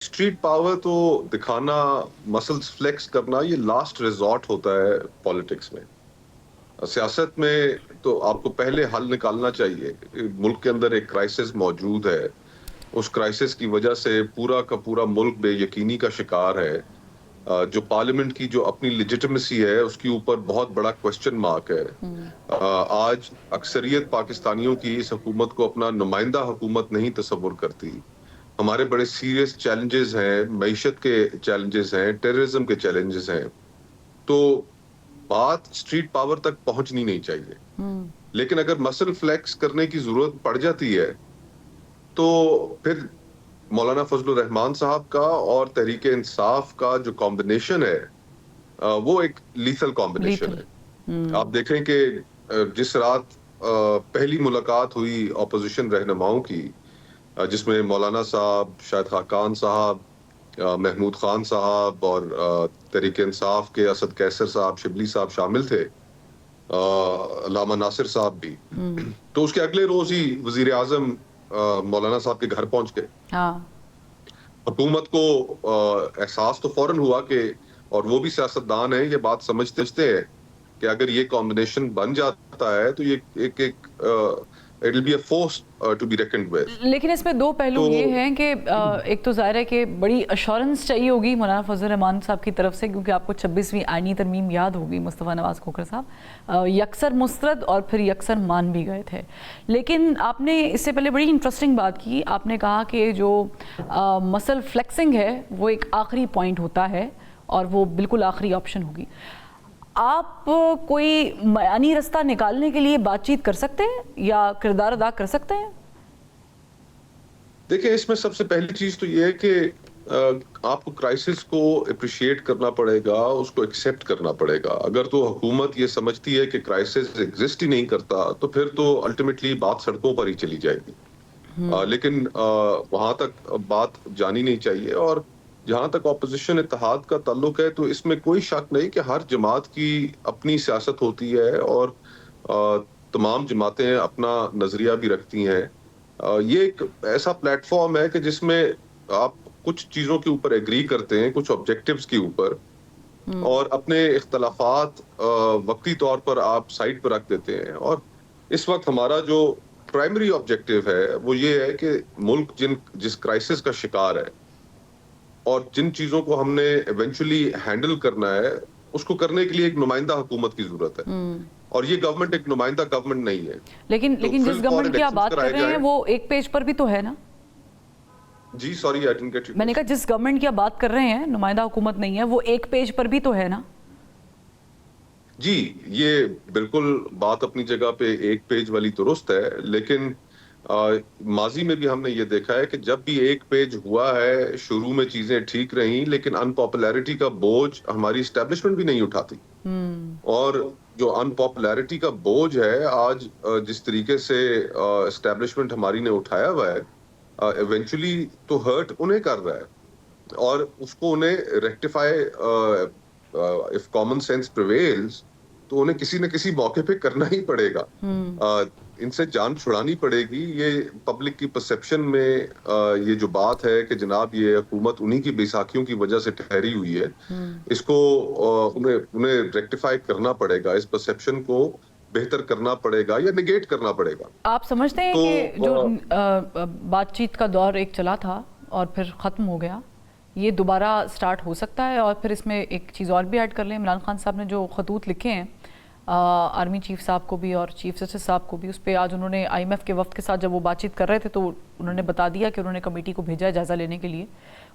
Street power تو دکھانا، muscles flakes کرنا، یہ لاسٹ ریزورٹ ہوتا ہے پالیٹکس میں. سیاست میں تو آپ کو پہلے حل نکالنا چاہیے. ملک کے اندر ایک کرائسس موجود ہے. اس کرائسس کی وجہ سے پورا کا پورا ملک بے یقینی کا شکار ہے. جو پارلیمنٹ کی جو اپنی لیجیٹمیسی ہے اس کے اوپر بہت بڑا کوشچن مارک ہے. آج اکثریت پاکستانیوں کی اس حکومت کو اپنا نمائندہ حکومت نہیں تصور کرتی. ہمارے بڑے سیریس چیلنجز ہیں، معیشت کے چیلنجز ہیں، ٹیررزم کے چیلنجز ہیں. تو بات اسٹریٹ پاور تک پہنچنی نہیں چاہیے. لیکن اگر مسل فلیکس کرنے کی ضرورت پڑ جاتی ہے تو پھر مولانا فضل الرحمان صاحب کا اور تحریک انصاف کا جو کمبینیشن ہے وہ ایک لیتھل کمبینیشن ہے. آپ دیکھیں کہ جس رات پہلی ملاقات ہوئی اپوزیشن رہنماؤں کی، جس میں مولانا صاحب، شاہد خاقان صاحب، محمود خان صاحب اور تحریک انصاف کے اسد کیسر صاحب، شبلی صاحب شامل تھے، علامہ ناصر صاحب بھی. تو اس کے اگلے روز ہی وزیر اعظم مولانا صاحب کے گھر پہنچ گئے. حکومت کو احساس تو فوراً ہوا کہ، اور وہ بھی سیاستدان ہیں، یہ بات سمجھتے ہیں کہ اگر یہ کمبینیشن بن جاتا ہے تو یہ ایک it will be a force to be reckoned with. لیکن اس میں دو پہلو یہ ہیں کہ ایک تو ظاہر ہے کہ بڑی اشورنس چاہیے ہوگی مولانا فضل الرحمان صاحب کی طرف سے، کیونکہ آپ کو 26ویں آئینی ترمیم یاد ہوگی، مصطفیٰ نواز کھوکھر صاحب یکسر مسترد اور پھر یکسر مان بھی گئے تھے. لیکن آپ نے اس سے پہلے بڑی انٹرسٹنگ بات کی. آپ نے کہا کہ جو مسل فلیکسنگ ہے وہ ایک آخری پوائنٹ ہوتا ہے اور وہ بالکل آخری آپشن ہوگی. آپ کوئی معانی رستہ نکالنے کے لیے بات چیت کر سکتے ہیں یا کردار ادا کر سکتے ہیں؟ دیکھیں، اس میں سب سے پہلی چیز تو یہ ہے کہ آپ کو کرائسس کو اپریشیٹ کرنا پڑے گا، اس کو ایکسیپٹ کرنا پڑے گا. اگر تو حکومت یہ سمجھتی ہے کہ کرائسس ایگزسٹ ہی نہیں کرتا تو پھر تو الٹیمیٹلی بات سڑکوں پر ہی چلی جائے گی. لیکن وہاں تک بات جانی نہیں چاہیے. اور جہاں تک اپوزیشن اتحاد کا تعلق ہے تو اس میں کوئی شک نہیں کہ ہر جماعت کی اپنی سیاست ہوتی ہے اور تمام جماعتیں اپنا نظریہ بھی رکھتی ہیں. یہ ایک ایسا پلیٹ فارم ہے کہ جس میں آپ کچھ چیزوں کے اوپر ایگری کرتے ہیں، کچھ آبجیکٹیوز کے اوپر، اور اپنے اختلافات وقتی طور پر آپ سائڈ پر رکھ دیتے ہیں. اور اس وقت ہمارا جو پرائمری آبجیکٹیو ہے وہ یہ ہے کہ ملک جس کرائسس کا شکار ہے اور جن چیزوں کو ہم نے ایونچولی ہینڈل کرنا ہے، اس کو کرنے کے لیے ایک نمائندہ حکومت کی ضرورت ہے. اور یہ گورنمنٹ ایک نمائندہ گورنمنٹ نہیں ہے. لیکن جس گورنمنٹ کی آپ بات کر رہے ہیں وہ ایک پیج پر بھی تو ہے نا؟ جی sorry, I didn't get you. میں نے کہا جس گورنمنٹ کی آپ بات کر رہے ہیں نمائندہ حکومت نہیں ہے، وہ ایک پیج پر بھی تو ہے نا؟ جی، یہ بالکل بات اپنی جگہ پہ ایک پیج والی درست ہے. لیکن ماضی میں بھی ہم نے یہ دیکھا ہے کہ جب بھی ایک پیج ہوا ہے، شروع میں چیزیں ٹھیک رہیں، لیکن انپاپولیرٹی کا بوجھ ہماری اسٹیبلشمنٹ بھی نہیں اٹھاتی. اور جو انپاپولیرٹی کا بوجھ ہے آج جس طریقے سے اسٹیبلشمنٹ ہماری نے اٹھایا ہوا ہے، ایونچولی تو ہرٹ انہیں کر رہا ہے. اور اس کو انہیں rectify, if common sense prevails, تو انہیں کسی نہ کسی موقع پہ کرنا ہی پڑے گا. ان سے جان چھڑانی پڑے گی. یہ پبلک کی پرسیپشن میں یہ جو بات ہے کہ جناب یہ حکومت انہی کی بیساکھیوں کی وجہ سے ٹھہری ہوئی ہے، اس کو انہیں ریکٹیفائی کرنا پڑے گا. اس پرسیپشن کو بہتر کرنا پڑے گا یا نگیٹ کرنا پڑے گا. آپ سمجھتے ہیں کہ جو بات چیت کا دور ایک چلا تھا اور پھر ختم ہو گیا، یہ دوبارہ سٹارٹ ہو سکتا ہے؟ اور پھر اس میں ایک چیز اور بھی ایڈ کر لیں، عمران خان صاحب نے جو خطوط لکھے ہیں آرمی چیف صاحب کو بھی اور چیف جسٹس صاحب کو بھی، اس پہ آج انہوں نے آئی ایم ایف کے وفد کے ساتھ جب وہ بات چیت کر رہے تھے تو انہوں نے بتا دیا کہ انہوں نے کمیٹی کو بھیجا ہے جائزہ لینے کے لیے.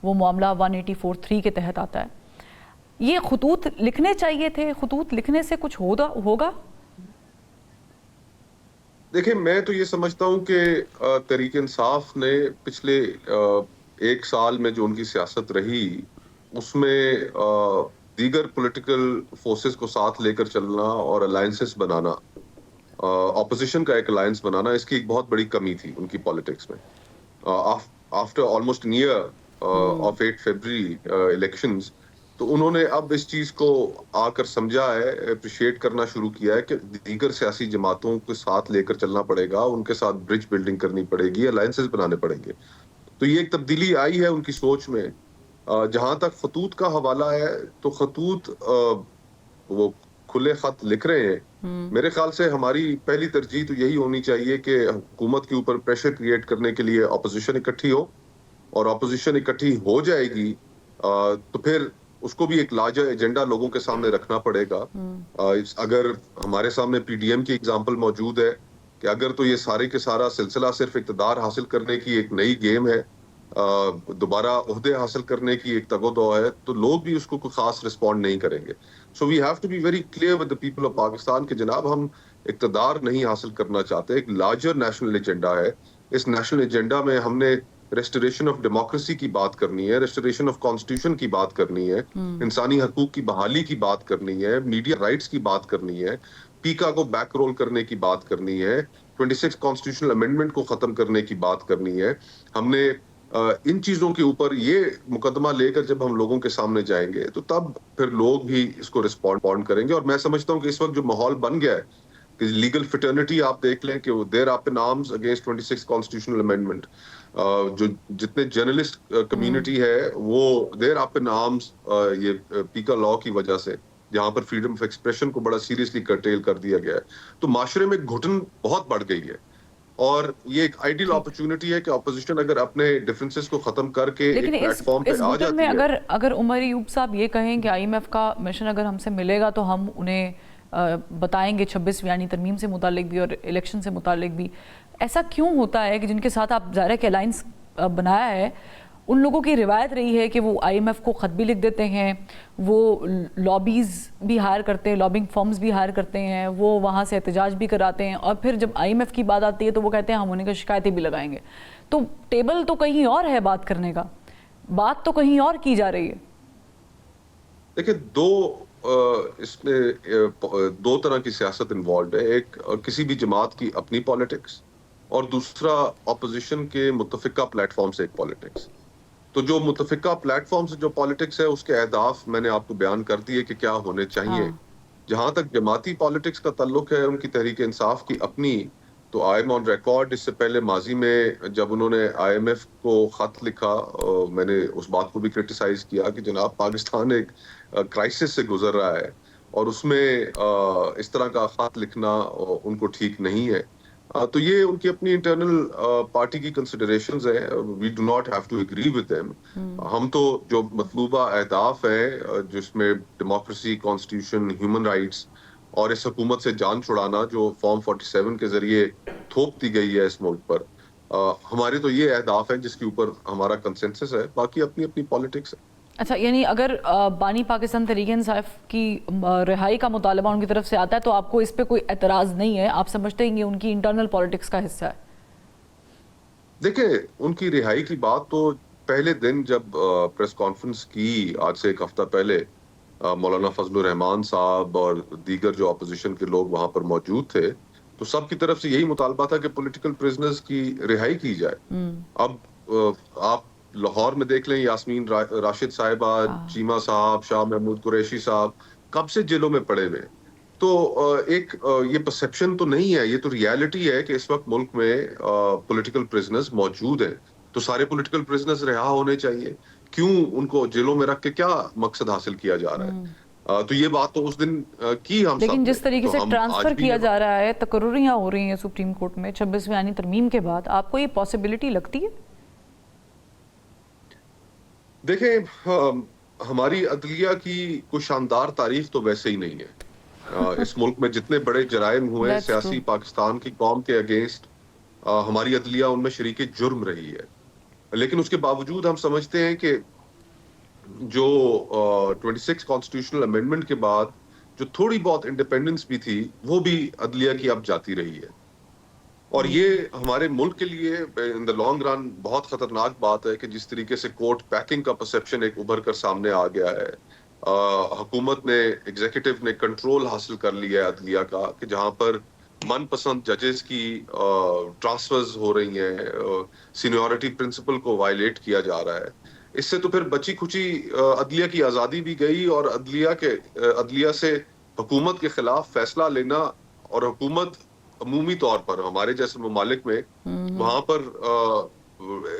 وہ معاملہ 184(3) کے تحت آتا ہے. یہ خطوط لکھنے چاہیے تھے؟ خطوط لکھنے سے کچھ ہوگا؟ دیکھیں، میں تو یہ سمجھتا ہوں کہ تحریک انصاف نے پچھلے ایک سال میں جو ان کی سیاست رہی، اس میں دیگر پولیٹیکل فورسز کو ساتھ لے کر چلنا اور الائنسز بنانا، اپوزیشن کا ایک الائنس بنانا، اس کی ایک بہت بڑی کمی تھی ان کی پالیٹکس میں. After almost an year of 8 February elections, تو انہوں نے اب اس چیز کو آ کر سمجھا ہے، اپریشیٹ کرنا شروع کیا ہے کہ دیگر سیاسی جماعتوں کے ساتھ لے کر چلنا پڑے گا، ان کے ساتھ برج بلڈنگ کرنی پڑے گی، الائنسز بنانے پڑیں گے. تو یہ ایک تبدیلی آئی ہے ان کی سوچ میں. جہاں تک خطوط کا حوالہ ہے تو خطوط وہ کھلے خط لکھ رہے ہیں. میرے خیال سے ہماری پہلی ترجیح تو یہی ہونی چاہیے کہ حکومت کے اوپر پریشر کریٹ کرنے کے لیے اپوزیشن اکٹھی ہو, اور اپوزیشن اکٹھی ہو جائے گی تو پھر اس کو بھی ایک لارجر ایجنڈا لوگوں کے سامنے رکھنا پڑے گا. اگر ہمارے سامنے پی ڈی ایم کی اگزامپل موجود ہے کہ اگر تو یہ سارے کے سارا سلسلہ صرف اقتدار حاصل کرنے کی ایک نئی گیم ہے, دوبارہ عہدے حاصل کرنے کی ایک تگ و دو ہے, تو لوگ بھی اس کو کوئی خاص رسپونڈ نہیں کریں گے. So we have to be very clear with the people of Pakistan کہ جناب ہم اقتدار نہیں حاصل کرنا چاہتے, ایک لارجر نیشنل ایجنڈا ہے. اس نیشنل ایجنڈا میں ہم نے ریسٹوریشن آف ڈیموکریسی کی بات کرنی ہے, ریسٹوریشن آف کانسٹیٹیوشن کی بات کرنی ہے, انسانی حقوق کی بحالی کی بات کرنی ہے, میڈیا رائٹس کی بات کرنی ہے, پیکا کو بیک رول کرنے کی بات کرنی ہے, 26 کانسٹیٹیوشنل امینڈمنٹ کو ختم کرنے کی بات کرنی ہے. ہم نے ان چیزوں کے اوپر یہ مقدمہ لے کر جب ہم لوگوں کے سامنے جائیں گے تو تب پھر لوگ بھی اس کو رسپونڈ کریں گے. اور میں سمجھتا ہوں کہ اس وقت جو ماحول بن گیا ہے کہ لیگل فٹرنیٹی آپ دیکھ لیں کہ دیر آپ ان آرمز اگینسٹ 26 کانسٹیٹیوشنل امینڈمنٹ, جو جتنے جرنلسٹ کمیونٹی ہے وہ دیر آپ ان آرمز یہ پیکا لا کی وجہ سے, جہاں پر فریڈم آف ایکسپریشن کو بڑا سیریسلی کرٹیل کر دیا گیا ہے. تو معاشرے میں گھٹن بہت بڑھ گئی ہے, اور یہ ایک آئیڈیل اپرچونٹی ہے کہ اپوزیشن اگر اپنے ڈیفرنسز کو ختم کر کے ایک پلیٹ فارم پہ آ جاتی ہے. اگر عمر ایوب صاحب یہ کہیں کہ آئی ایم ایف کا مشن اگر ہم سے ملے گا تو ہم انہیں بتائیں گے 26 یعنی ترمیم سے متعلق بھی اور الیکشن سے متعلق بھی, ایسا کیوں ہوتا ہے کہ جن کے ساتھ آپ ظاہر کہ الائنس بنایا ہے ان لوگوں کی روایت رہی ہے کہ وہ آئی ایم ایف کو خط بھی لکھ دیتے ہیں, وہ لابیز بھی ہائر کرتے ہیں, لابنگ فارمز بھی ہائر کرتے ہیں, وہ وہاں سے احتجاج بھی کراتے ہیں, اور پھر جب آئی ایم ایف کی بات آتی ہے تو وہ کہتے ہیں ہم انہیں کا شکایتیں بھی لگائیں گے. تو ٹیبل تو کہیں اور ہے بات کرنے کا, بات تو کہیں اور کی جا رہی ہے. دیکھیں اس میں دو طرح کی سیاست انوالوڈ ہے. ایک کسی بھی جماعت کی اپنی پالیٹکس, اور دوسرا اپوزیشن کے متفقہ پلیٹ فارم سے ایک پالیٹکس. تو جو متفقہ پلیٹ فارم سے جو پالیٹکس ہے اس کے اہداف میں نے آپ کو بیان کر دیے کہ کیا ہونے چاہیے. جہاں تک جماعتی پالیٹکس کا تعلق ہے ان کی تحریک انصاف کی اپنی, تو آئی ایم آن ریکارڈ, اس سے پہلے ماضی میں جب انہوں نے آئی ایم ایف کو خط لکھا میں نے اس بات کو بھی کرٹیسائز کیا کہ جناب پاکستان ایک کرائسس سے گزر رہا ہے اور اس میں اس طرح کا خط لکھنا ان کو ٹھیک نہیں ہے. تو یہ ان کی اپنی انٹرنل پارٹی کی کنسیڈریشنز ہیں, we do not have to agree with them. ہم تو جو مطلوبہ اہداف ہیں جس میں ڈیموکریسی, کانسٹیٹیوشن, ہیومن رائٹس اور اس حکومت سے جان چھڑانا جو فارم 47 کے ذریعے تھوپ دی گئی ہے اس ملک پر, ہمارے تو یہ اہداف ہیں جس کے اوپر ہمارا کنسنسس ہے, باقی اپنی اپنی پالیٹکس ہے. اچھا, یعنی اگر بانی پاکستان تحریک انصاف کی رہائی کا مطالبہ ان کی طرف سے آتا ہے تو آپ کو اس پہ کوئی اعتراض نہیں ہے, آپ سمجھتے ہیں کہ ان کی انٹرنل پالیٹکس کا حصہ ہے؟ دیکھیں ان کی رہائی کی بات تو پہلے دن جب پریس کانفرنس کی آج سے ایک ہفتہ پہلے مولانا فضل الرحمان صاحب اور دیگر جو اپوزیشن کے لوگ وہاں پر موجود تھے تو سب کی طرف سے یہی مطالبہ تھا کہ پولیٹیکل پرزنرز کی رہائی کی جائے. اب آپ لاہور میں دیکھ لیں, یاسمین راشد صاحبہ, چیمہ صاحب, شاہ محمود قریشی صاحب کب سے جیلوں میں پڑے ہوئے. تو ایک یہ پرسیپشن تو نہیں ہے, یہ تو ریالٹی ہے کہ اس وقت ملک میں پولیٹیکل پرزنرز موجود ہیں. تو سارے پولیٹیکل پرزنرز رہا ہونے چاہیے. کیوں ان کو جیلوں میں رکھ کے کیا مقصد حاصل کیا جا رہا ہے؟ تو یہ بات تو اس دن کی ہم سب, لیکن جس طریقے سے ٹرانسفر کیا جا رہا ہے, تقرریاں ہو رہی ہیں سپریم کورٹ میں 26ویں یعنی ترمیم کے بعد, آپ کو یہ پاسبلٹی لگتی ہے؟ دیکھیں ہماری عدلیہ کی کوئی شاندار تاریخ تو ویسے ہی نہیں ہے. اس ملک میں جتنے بڑے جرائم ہوئے سیاسی پاکستان کی قوم کے اگینسٹ, ہماری عدلیہ ان میں شریک جرم رہی ہے. لیکن اس کے باوجود ہم سمجھتے ہیں کہ جو 26 کانسٹیٹیوشنل امینڈمنٹ کے بعد جو تھوڑی بہت انڈیپینڈنس بھی تھی وہ بھی عدلیہ کی اب جاتی رہی ہے. اور یہ ہمارے ملک کے لیے ان دا لانگ رن بہت خطرناک بات ہے کہ جس طریقے سے کورٹ پیکنگ کا پرسیپشن ایک ابھر کر سامنے آ گیا ہے. حکومت نے, ایگزیکٹو نے کنٹرول حاصل کر لیا ہے عدلیہ کا, کہ جہاں پر من پسند ججز کی ٹرانسفرز ہو رہی ہیں, سینیورٹی پرنسپل کو وائلیٹ کیا جا رہا ہے. اس سے تو پھر بچی کھچی عدلیہ کی آزادی بھی گئی, اور عدلیہ سے حکومت کے خلاف فیصلہ لینا, اور حکومت عمومی طور پر ہمارے جیسے ممالک میں وہاں پر